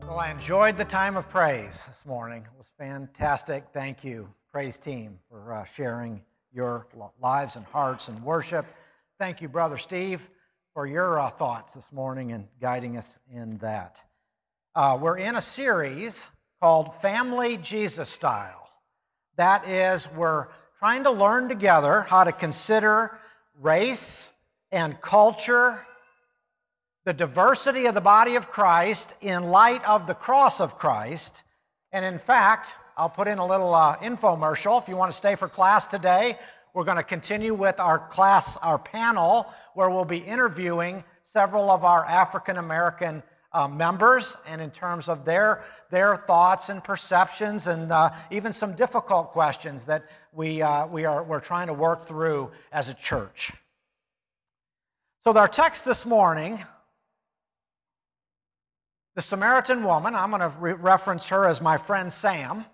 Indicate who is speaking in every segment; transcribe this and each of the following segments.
Speaker 1: Well, I enjoyed the time of praise this morning. It was fantastic. Thank you, praise team, for sharing your lives and hearts and worship. Thank you, Brother Steve, for your thoughts this morning and guiding us in that. We're in a series called Family Jesus Style. That is, we're trying to learn together how to consider race and culture, the diversity of the body of Christ in light of the cross of Christ. And in fact, I'll put in a little infomercial. If you want to stay for class today, we're going to continue with our panel, where we'll be interviewing several of our African American members, and in terms of their thoughts and perceptions, and even some difficult questions that we're trying to work through as a church. So our text this morning, the Samaritan woman, I'm going to reference her as my friend Sam,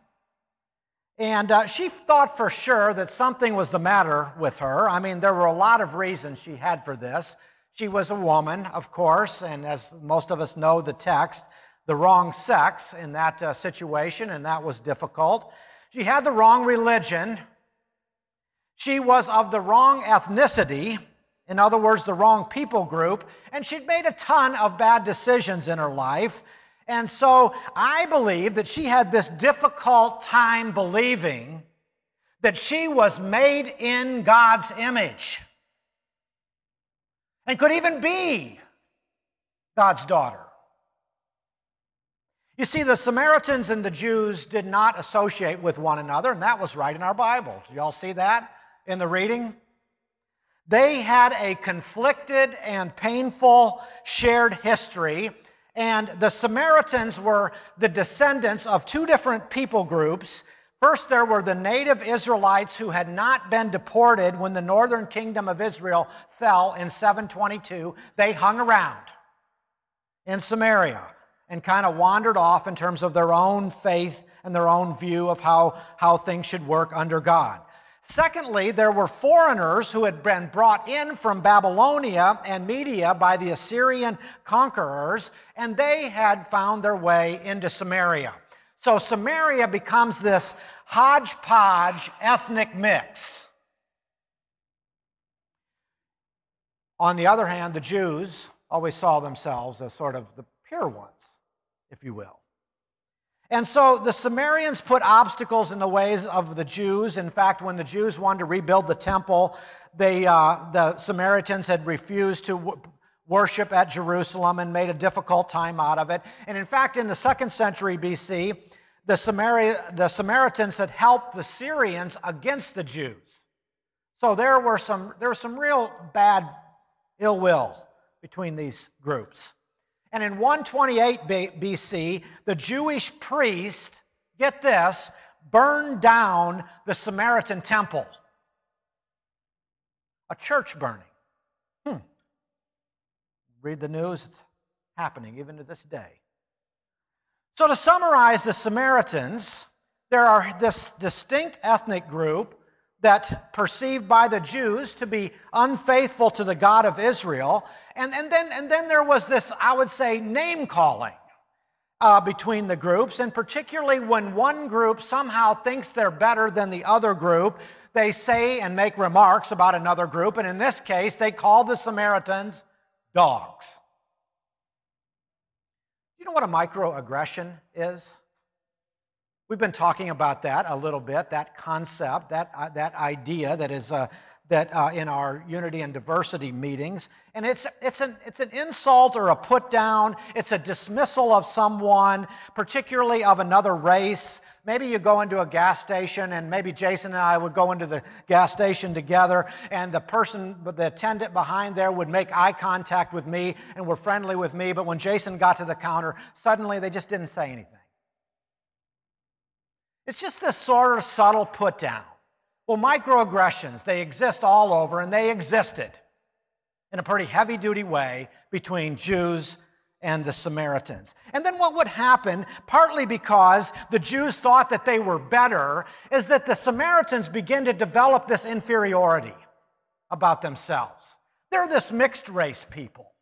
Speaker 1: and she thought for sure that something was the matter with her. I mean, there were a lot of reasons she had for this. She was a woman, of course, and as most of us know the text, the wrong sex in that situation, and that was difficult. She had the wrong religion. She was of the wrong ethnicity. In other words, the wrong people group, and she'd made a ton of bad decisions in her life. And so I believe that she had this difficult time believing that she was made in God's image and could even be God's daughter. You see, the Samaritans and the Jews did not associate with one another, and that was right in our Bible. Did you all see that in the reading? They had a conflicted and painful shared history, and the Samaritans were the descendants of two different people groups. First, there were the native Israelites who had not been deported when the northern kingdom of Israel fell in 722. They hung around in Samaria and kind of wandered off in terms of their own faith and their own view of how things should work under God. Secondly, there were foreigners who had been brought in from Babylonia and Media by the Assyrian conquerors, and they had found their way into Samaria. So Samaria becomes this hodgepodge ethnic mix. On the other hand, the Jews always saw themselves as sort of the pure ones, if you will. And so the Samaritans put obstacles in the ways of the Jews. In fact, when the Jews wanted to rebuild the temple, the Samaritans had refused to worship at Jerusalem and made a difficult time out of it. And in fact, in the 2nd century BC, the Samaritans had helped the Syrians against the Jews. So there was some real bad ill will between these groups. And in 128 BC, the Jewish priest, get this, burned down the Samaritan temple. A church burning. Read the news, it's happening even to this day. So to summarize the Samaritans, there are this distinct ethnic group that perceived by the Jews to be unfaithful to the God of Israel. And then there was this, I would say, name-calling between the groups, and particularly when one group somehow thinks they're better than the other group, they say and make remarks about another group, and in this case, they call the Samaritans dogs. You know what a microaggression is? We've been talking about that a little bit, that concept, that idea that is in our unity and diversity meetings, and it's an insult or a put down. It's a dismissal of someone, particularly of another race. Maybe you go into a gas station, and maybe Jason and I would go into the gas station together, and the attendant behind there would make eye contact with me and were friendly with me, but when Jason got to the counter, suddenly they just didn't say anything. It's just this sort of subtle put down. Well, microaggressions, they exist all over, and they existed in a pretty heavy-duty way between Jews and the Samaritans. And then what would happen, partly because the Jews thought that they were better, is that the Samaritans begin to develop this inferiority about themselves. They're this mixed race people,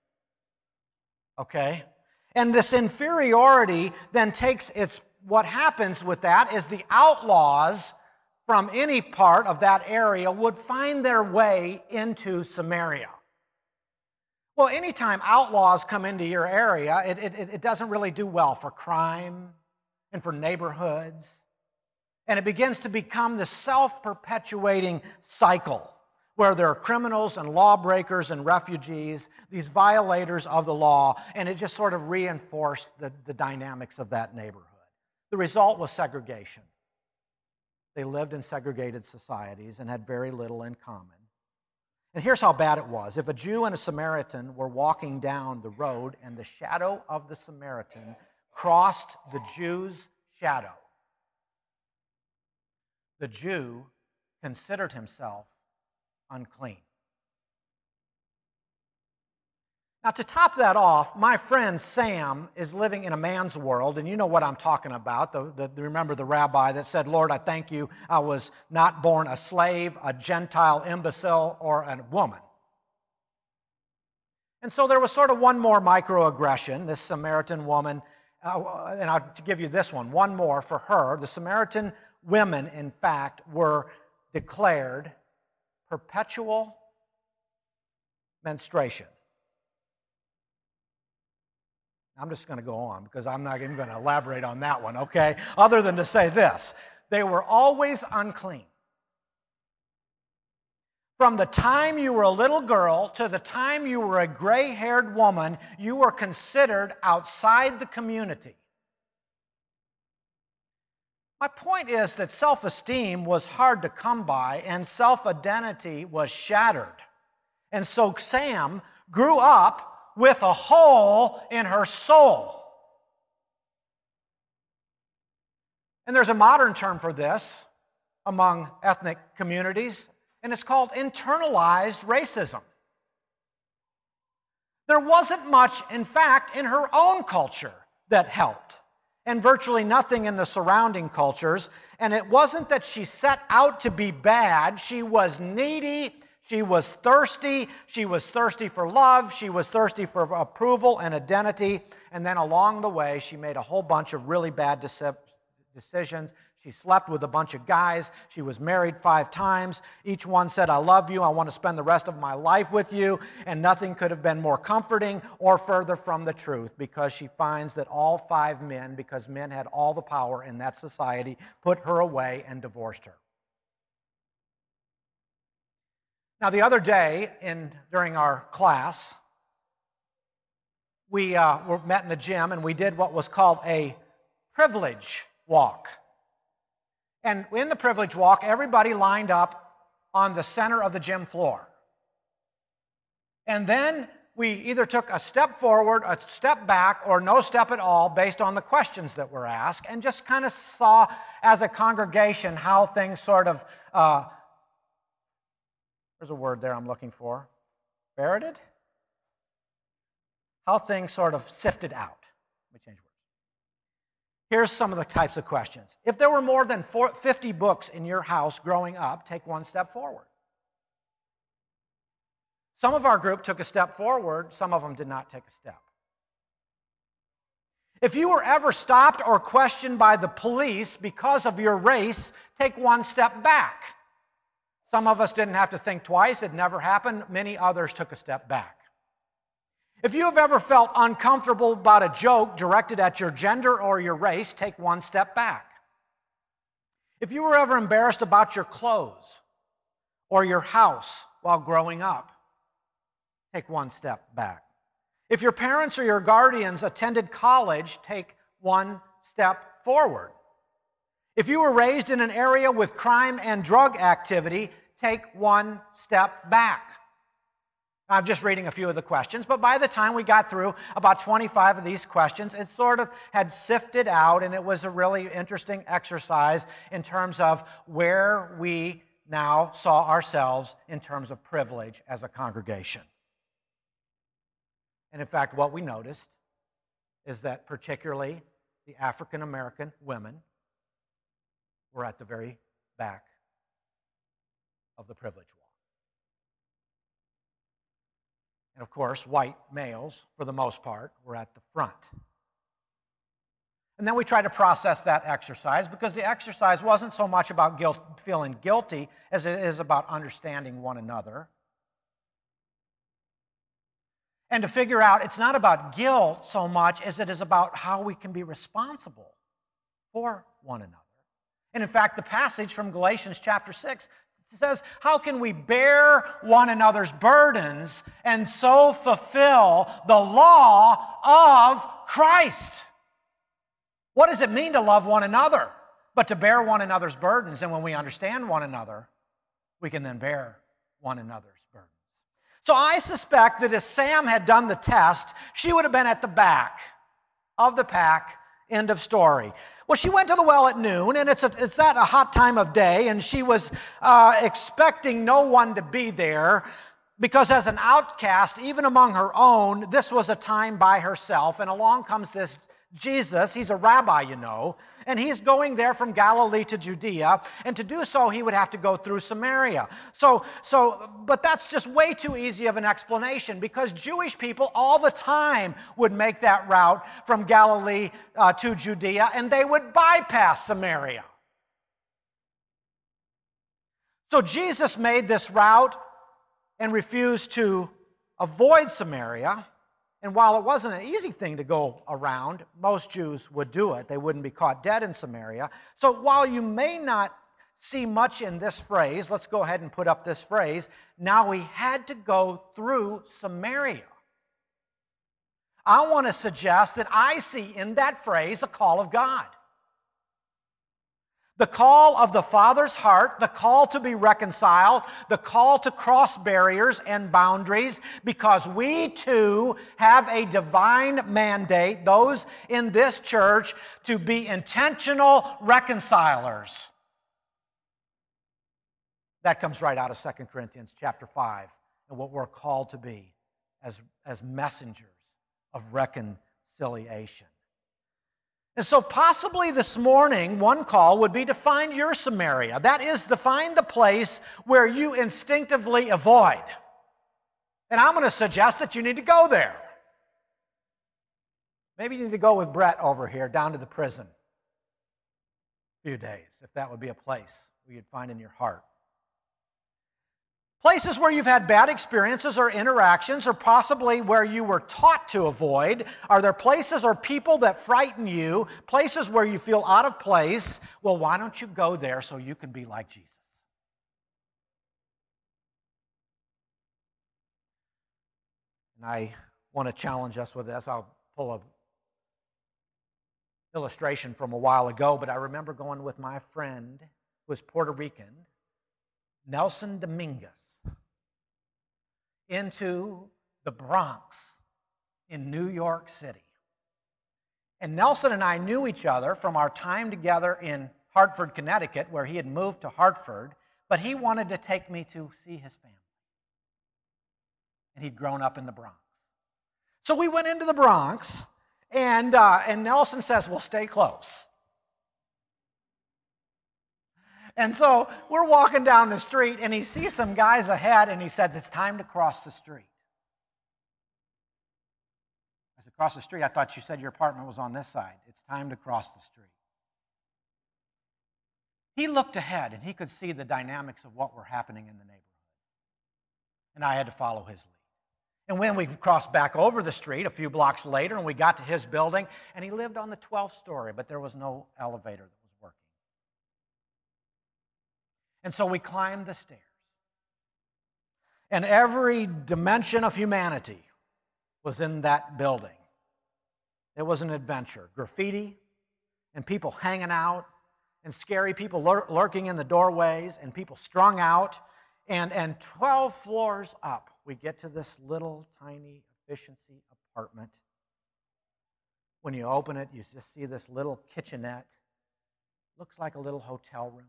Speaker 1: okay? And this inferiority then what happens with that is the outlaws from any part of that area would find their way into Samaria. Well, anytime outlaws come into your area, it doesn't really do well for crime and for neighborhoods. And it begins to become this self-perpetuating cycle where there are criminals and lawbreakers and refugees, these violators of the law, and it just sort of reinforced the dynamics of that neighborhood. The result was segregation. They lived in segregated societies and had very little in common. And here's how bad it was. If a Jew and a Samaritan were walking down the road and the shadow of the Samaritan crossed the Jew's shadow, the Jew considered himself unclean. Now, to top that off, my friend Sam is living in a man's world, and you know what I'm talking about. Remember the rabbi that said, "Lord, I thank you, I was not born a slave, a Gentile imbecile, or a woman." And so there was sort of one more microaggression, this Samaritan woman, and I'll give you this one more for her. The Samaritan women, in fact, were declared perpetual menstruation. I'm just going to go on because I'm not even going to elaborate on that one, okay? Other than to say this, they were always unclean. From the time you were a little girl to the time you were a gray-haired woman, you were considered outside the community. My point is that self-esteem was hard to come by and self-identity was shattered. And so Sam grew up with a hole in her soul. And there's a modern term for this among ethnic communities, and it's called internalized racism. There wasn't much, in fact, in her own culture that helped, and virtually nothing in the surrounding cultures. And it wasn't that she set out to be bad. She was needy. She was thirsty. She was thirsty for love. She was thirsty for approval and identity. And then along the way, she made a whole bunch of really bad decisions. She slept with a bunch of guys. She was married 5 times. Each one said, "I love you. I want to spend the rest of my life with you." And nothing could have been more comforting or further from the truth, because she finds that all 5 men, because men had all the power in that society, put her away and divorced her. Now, the other day during our class, we were met in the gym and we did what was called a privilege walk. And in the privilege walk, everybody lined up on the center of the gym floor. And then we either took a step forward, a step back, or no step at all based on the questions that were asked, and just kind of saw as a congregation how things sort of, there's a word there I'm looking for, ferreted? How things sort of sifted out. Let me change words. Here's some of the types of questions. If there were more than 50 books in your house growing up, take 1 step forward. Some of our group took a step forward. Some of them did not take a step. If you were ever stopped or questioned by the police because of your race, take 1 step back. Some of us didn't have to think twice. It never happened. Many others took a step back. If you have ever felt uncomfortable about a joke directed at your gender or your race, take 1 step back. If you were ever embarrassed about your clothes or your house while growing up, take 1 step back. If your parents or your guardians attended college, take 1 step forward. If you were raised in an area with crime and drug activity, take 1 step back. I'm just reading a few of the questions, but by the time we got through about 25 of these questions, it sort of had sifted out, and it was a really interesting exercise in terms of where we now saw ourselves in terms of privilege as a congregation. And in fact, what we noticed is that particularly the African American women were at the very back of the privilege wall. And of course, white males, for the most part, were at the front. And then we try to process that exercise, because the exercise wasn't so much about feeling guilty as it is about understanding one another. And to figure out it's not about guilt so much as it is about how we can be responsible for one another. And in fact, the passage from Galatians chapter 6 says, how can we bear one another's burdens and so fulfill the law of Christ? What does it mean to love one another, but to bear one another's burdens? And when we understand one another, we can then bear one another's burdens. So I suspect that if Sam had done the test, she would have been at the back of the pack. End of story. Well, she went to the well at noon, and it's that a hot time of day, and she was expecting no one to be there, because as an outcast, even among her own, this was a time by herself. And along comes this Jesus. He's a rabbi, you know, and he's going there from Galilee to Judea, and to do so, he would have to go through Samaria. But that's just way too easy of an explanation, because Jewish people all the time would make that route from Galilee to Judea, and they would bypass Samaria. So Jesus made this route and refused to avoid Samaria. And while it wasn't an easy thing to go around, most Jews would do it. They wouldn't be caught dead in Samaria. So while you may not see much in this phrase, let's go ahead and put up this phrase, now he had to go through Samaria. I want to suggest that I see in that phrase a call of God. The call of the Father's heart, the call to be reconciled, the call to cross barriers and boundaries, because we too have a divine mandate, those in this church, to be intentional reconcilers. That comes right out of 2 Corinthians chapter 5, and what we're called to be as messengers of reconciliation. And so possibly this morning, one call would be to find your Samaria. That is, to find the place where you instinctively avoid. And I'm going to suggest that you need to go there. Maybe you need to go with Brett over here down to the prison a few days, if that would be a place where you'd find in your heart. Places where you've had bad experiences or interactions, or possibly where you were taught to avoid. Are there places or people that frighten you, places where you feel out of place? Well, why don't you go there so you can be like Jesus? And I want to challenge us with this. I'll pull an illustration from a while ago, but I remember going with my friend who was Puerto Rican, Nelson Dominguez, into the Bronx in New York City. And Nelson and I knew each other from our time together in Hartford, Connecticut, where he had moved to Hartford, but he wanted to take me to see his family. And he'd grown up in the Bronx. So we went into the Bronx, and Nelson says, well, stay close. And so we're walking down the street, and he sees some guys ahead, and he says, it's time to cross the street. I said, cross the street? I thought you said your apartment was on this side. It's time to cross the street. He looked ahead, and he could see the dynamics of what were happening in the neighborhood. And I had to follow his lead. And when we crossed back over the street a few blocks later, and we got to his building, and he lived on the 12th story, but there was no elevator that was working. And so we climbed the stairs. And every dimension of humanity was in that building. It was an adventure. Graffiti, and people hanging out, and scary people lurking in the doorways, and people strung out. And 12 floors up, we get to this little tiny efficiency apartment. When you open it, you just see this little kitchenette. Looks like a little hotel room.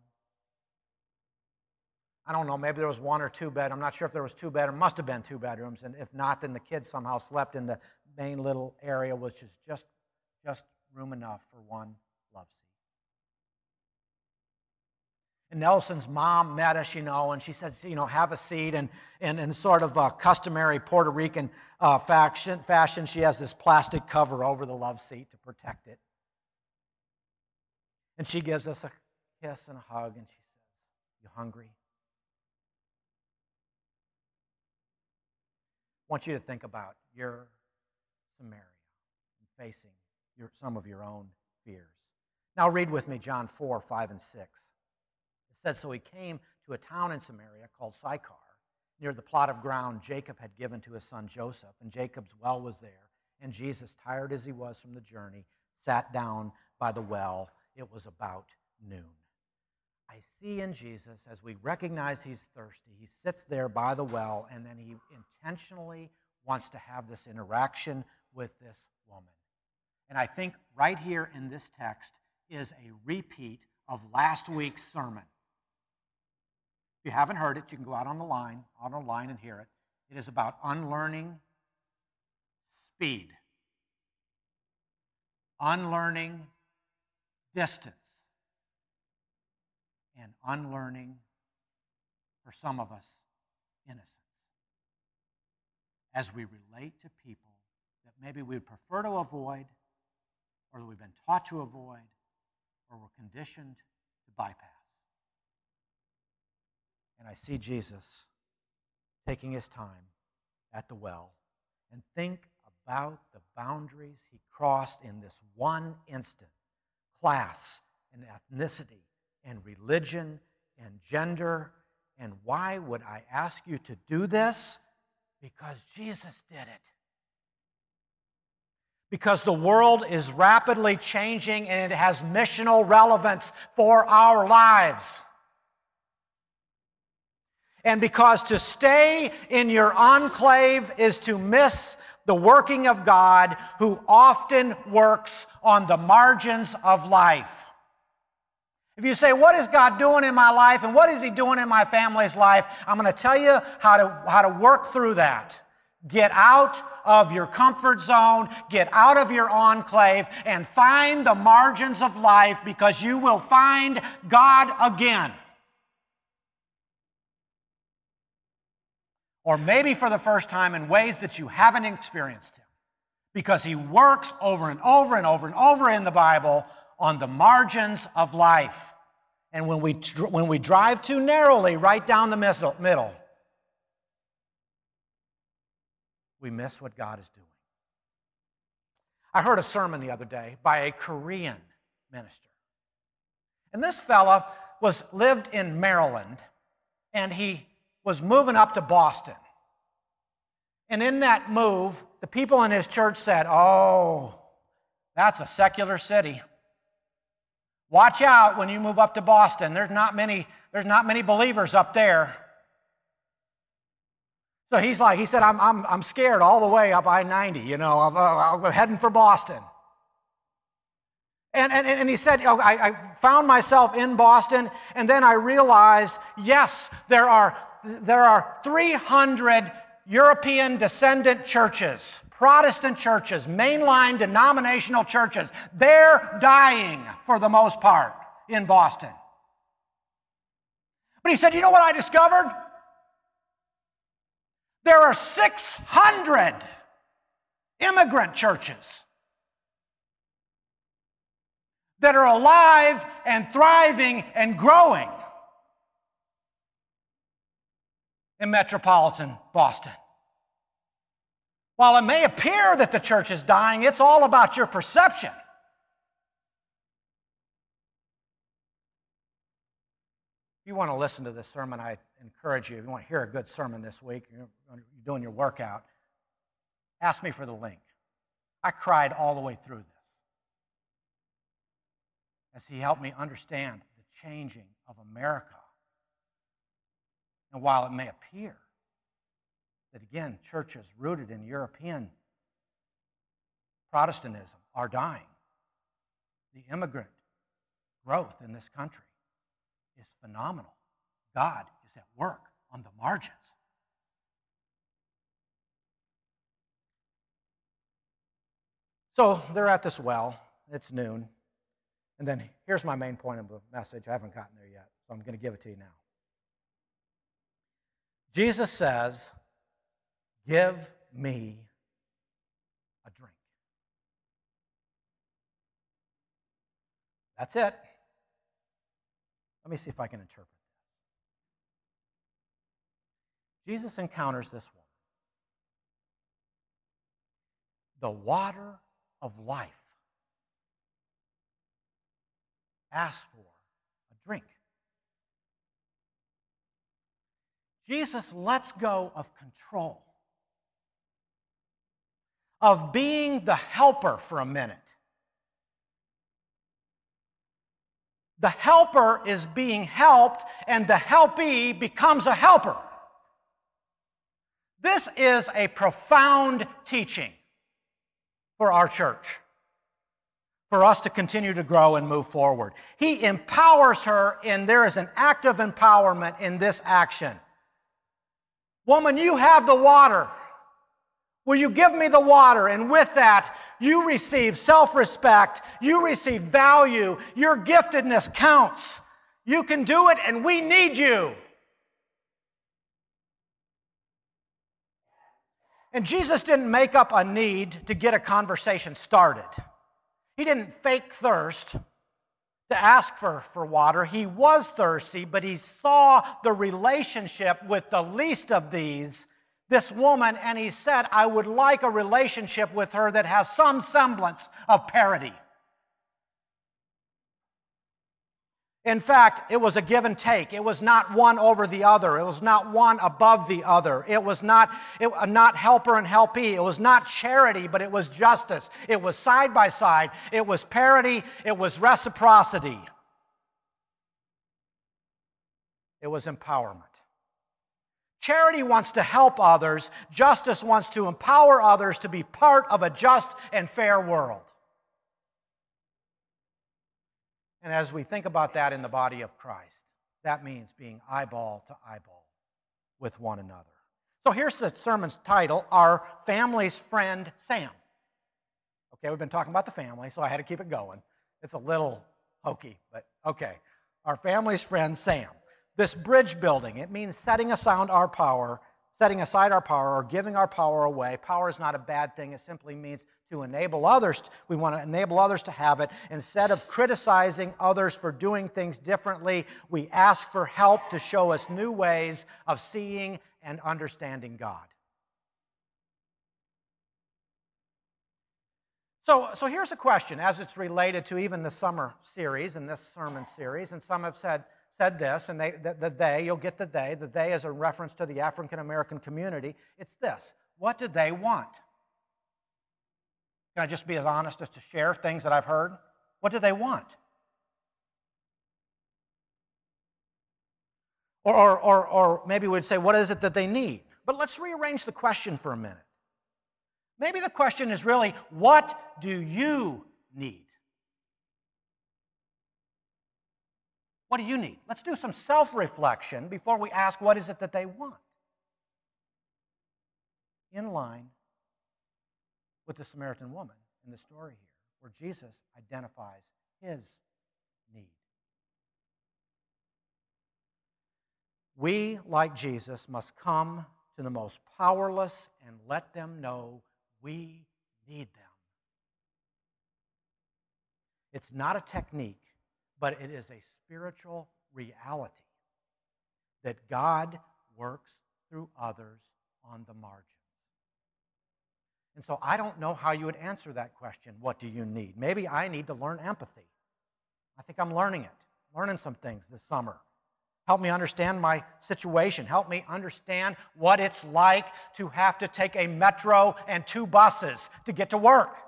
Speaker 1: I don't know, maybe there was one or two bed. I'm not sure if there was two bed. It must have been two bedrooms. And if not, then the kids somehow slept in the main little area, which is just room enough for one love seat. And Nelson's mom met us, and she said, have a seat. And in sort of a customary Puerto Rican fashion, she has this plastic cover over the love seat to protect it. And she gives us a kiss and a hug, and she says, "You hungry?" I want you to think about your Samaria and facing some of your own fears. Now read with me John 4, 5, and 6. It said, "So he came to a town in Samaria called Sychar, near the plot of ground Jacob had given to his son Joseph, and Jacob's well was there. And Jesus, tired as he was from the journey, sat down by the well. It was about noon." I see in Jesus, as we recognize he's thirsty, he sits there by the well, and then he intentionally wants to have this interaction with this woman. And I think right here in this text is a repeat of last week's sermon. If you haven't heard it, you can go out online and hear it. It is about unlearning speed, unlearning distance, and unlearning, for some of us, innocence. As we relate to people that maybe we would prefer to avoid, or that we've been taught to avoid, or we're conditioned to bypass. And I see Jesus taking his time at the well, and think about the boundaries he crossed in this one instant. Class and ethnicity and religion and gender. And why would I ask you to do this? Because Jesus did it. Because the world is rapidly changing and it has missional relevance for our lives. And because to stay in your enclave is to miss the working of God, who often works on the margins of life. If you say, what is God doing in my life and what is he doing in my family's life? I'm going to tell you how to work through that. Get out of your comfort zone, get out of your enclave, and find the margins of life, because you will find God again. Or maybe for the first time in ways that you haven't experienced him. Because he works over and over and over and over in the Bible on the margins of life. And when we drive too narrowly right down the middle, we miss what God is doing. I heard a sermon the other day by a Korean minister. And this fella lived in Maryland, and he was moving up to Boston. And in that move, the people in his church said, "Oh, that's a secular city. Watch out when you move up to Boston. There's not many believers up there." So he said, I'm scared all the way up I-90. I'm heading for Boston. And he said, I found myself in Boston, and then I realized, yes, there are 300 European descendant churches, Protestant churches, mainline denominational churches. They're dying for the most part in Boston. But he said, you know what I discovered? There are 600 immigrant churches that are alive and thriving and growing in metropolitan Boston. While it may appear that the church is dying, it's all about your perception. If you want to listen to this sermon, I encourage you, if you want to hear a good sermon this week, you're doing your workout, ask me for the link. I cried all the way through this as he helped me understand the changing of America. And while it may appear that, again, churches rooted in European Protestantism are dying, the immigrant growth in this country is phenomenal. God is at work on the margins. So they're at this well. It's noon. And then here's my main point of the message. I haven't gotten there yet, so I'm going to give it to you now. Jesus says, "Give me a drink." That's it. Let me see if I can interpret this. Jesus encounters this woman. The water of life. Asks for a drink. Jesus lets go of control, of being the helper for a minute. The helper is being helped, and the helpee becomes a helper. This is a profound teaching for our church, for us to continue to grow and move forward. He empowers her, and there is an act of empowerment in this action. Woman, you have the water. Will you give me the water? And with that, you receive self-respect. You receive value. Your giftedness counts. You can do it, and we need you. And Jesus didn't make up a need to get a conversation started. He didn't fake thirst to ask for water. He was thirsty, but he saw the relationship with the least of these, this woman, and he said, I would like a relationship with her that has some semblance of parity. In fact, it was a give and take. It was not one over the other. It was not one above the other. It was not helper and helpee. It was not charity, but it was justice. It was side by side. It was parity. It was reciprocity. It was empowerment. Charity wants to help others. Justice wants to empower others to be part of a just and fair world. And as we think about that in the body of Christ, that means being eyeball to eyeball with one another. So here's the sermon's title, Our Family's Friend Sam. Okay, we've been talking about the family, so I had to keep it going. It's a little hokey, but okay. Our family's friend Sam. This bridge building, it means setting aside our power, or giving our power away. Power is not a bad thing. It simply means to enable others. We want to enable others to have it. Instead of criticizing others for doing things differently, we ask for help to show us new ways of seeing and understanding God. So here's a question as it's related to even the summer series and this sermon series, and some have said this, and you'll get the they is a reference to the African American community. It's this: what do they want? Can I just be as honest as to share things that I've heard? What do they want? Or maybe we'd say, what is it that they need? But let's rearrange the question for a minute. Maybe the question is really, what do you need? What do you need? Let's do some self-reflection before we ask, what is it that they want? In line with the Samaritan woman in the story here, where Jesus identifies his need. We, like Jesus, must come to the most powerless and let them know we need them. It's not a technique, but it is a spiritual reality that God works through others on the margin. And so I don't know how you would answer that question, what do you need? Maybe I need to learn empathy. I think I'm learning some things this summer. Help me understand my situation. Help me understand what it's like to have to take a metro and 2 buses to get to work.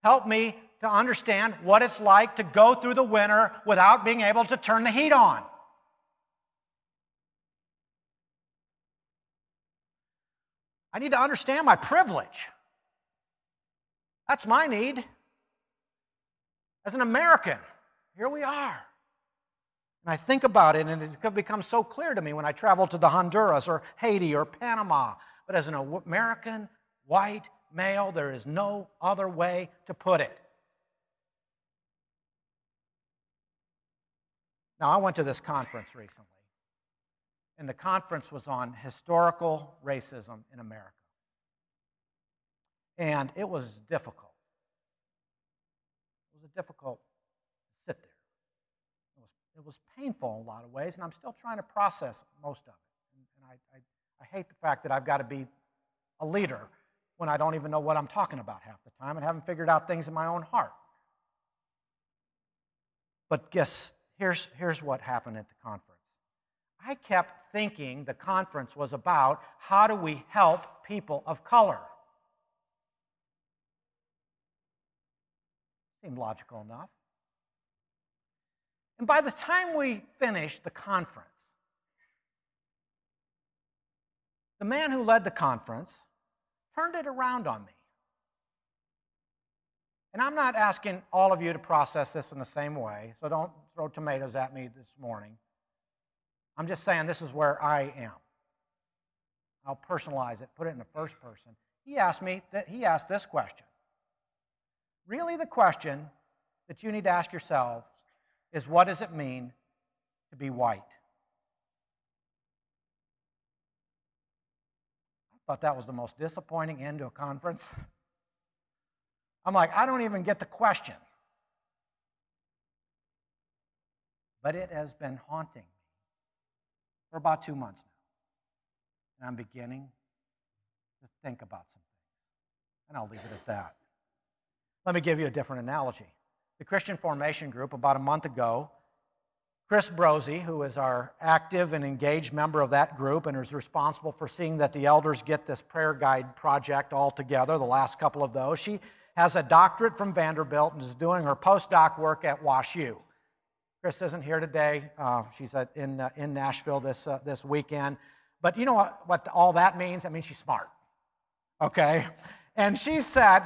Speaker 1: Help me to understand what it's like to go through the winter without being able to turn the heat on. I need to understand my privilege. That's my need. As an American, here we are. And I think about it, and it becomes so clear to me when I travel to the Honduras or Haiti or Panama. But as an American, white male. There is no other way to put it. Now, I went to this conference recently, and the conference was on historical racism in America. And it was difficult. It was difficult to sit there. It was painful in a lot of ways, and I'm still trying to process most of it. And I hate the fact that I've got to be a leader when I don't even know what I'm talking about half the time and haven't figured out things in my own heart. But here's what happened at the conference. I kept thinking the conference was about how do we help people of color. Seemed logical enough. And by the time we finished the conference, the man who led the conference turned it around on me. And I'm not asking all of you to process this in the same way, so don't throw tomatoes at me this morning. I'm just saying this is where I am. I'll personalize it, put it in the first person. He asked this question. Really, the question that you need to ask yourselves is, what does it mean to be white? I thought that was the most disappointing end to a conference. I'm like, I don't even get the question. But it has been haunting me for about 2 months now. And I'm beginning to think about some things. And I'll leave it at that. Let me give you a different analogy. The Christian Formation Group, about a month ago, Chris Brosey, who is our active and engaged member of that group and is responsible for seeing that the elders get this prayer guide project all together, the last couple of those, she has a doctorate from Vanderbilt and is doing her postdoc work at WashU. Chris isn't here today. She's in Nashville this weekend. But you know what all that means? I mean, she's smart, okay? And she said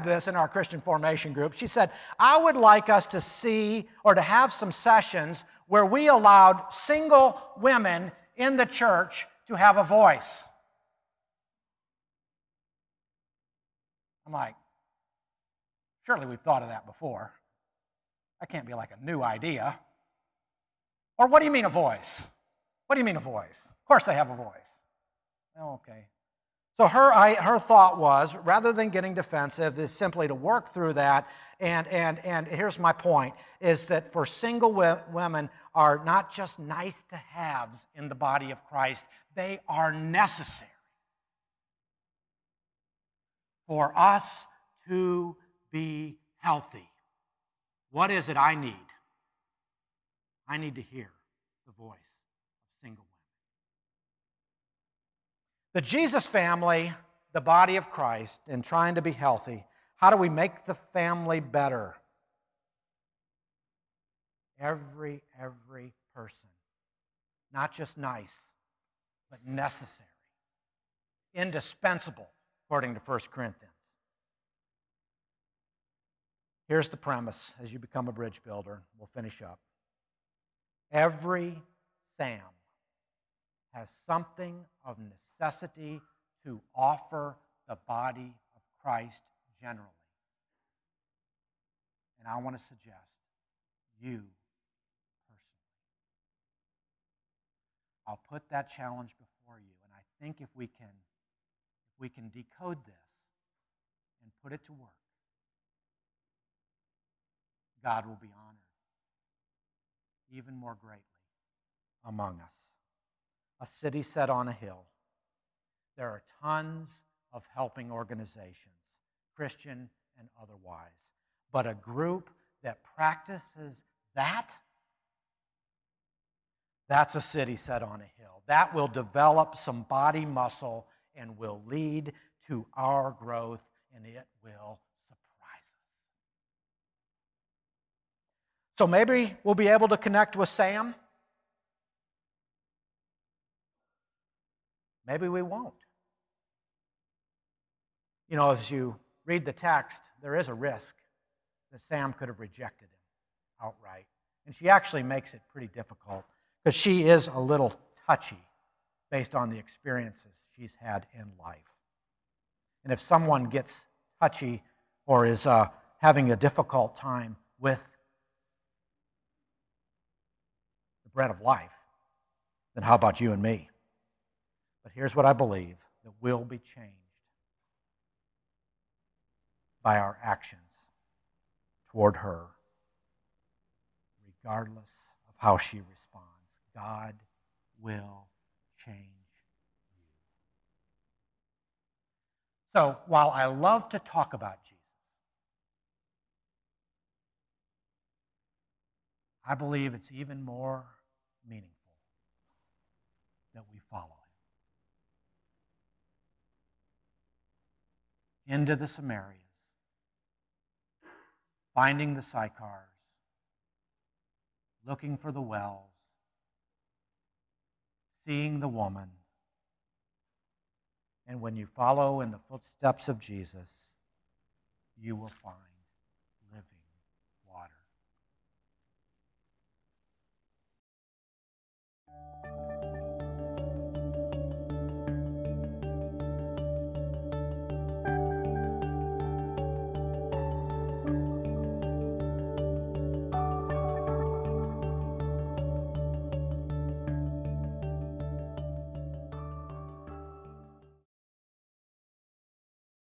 Speaker 1: this in our Christian Formation Group. She said, I would like us to see or to have some sessions where we allowed single women in the church to have a voice. I'm like, surely we've thought of that before. That can't be like a new idea. Or what do you mean a voice? What do you mean a voice? Of course they have a voice. Oh, okay. So her thought was, rather than getting defensive, is simply to work through that. And here's my point, is that for single women are not just nice to haves in the body of Christ, they are necessary for us to be healthy. What is it I need? I need to hear the voice of single women. The Jesus family, the body of Christ, and trying to be healthy, how do we make the family better? Every person, not just nice, but necessary, indispensable, according to 1 Corinthians. Here's the premise as you become a bridge builder. We'll finish up. Every Sam has something of necessity to offer the body of Christ generally. And I want to suggest you personally. I'll put that challenge before you, and I think if we can decode this and put it to work, God will be honored even more greatly among us. A city set on a hill. There are tons of helping organizations, Christian and otherwise. But a group that practices that's a city set on a hill. That will develop some body muscle and will lead to our growth, and it will surprise us. So maybe we'll be able to connect with Sam. Maybe we won't. You know, as you read the text, there is a risk that Sam could have rejected him outright. And she actually makes it pretty difficult because she is a little touchy based on the experiences she's had in life. And if someone gets touchy or is having a difficult time with the bread of life, then how about you and me? But here's what I believe, that we'll be changed by our actions toward her, regardless of how she responds. God will change you. So while I love to talk about Jesus, I believe it's even more meaningful that we follow him. Into the Samarias, finding the Sychars, looking for the wells, seeing the woman. And when you follow in the footsteps of Jesus, you will find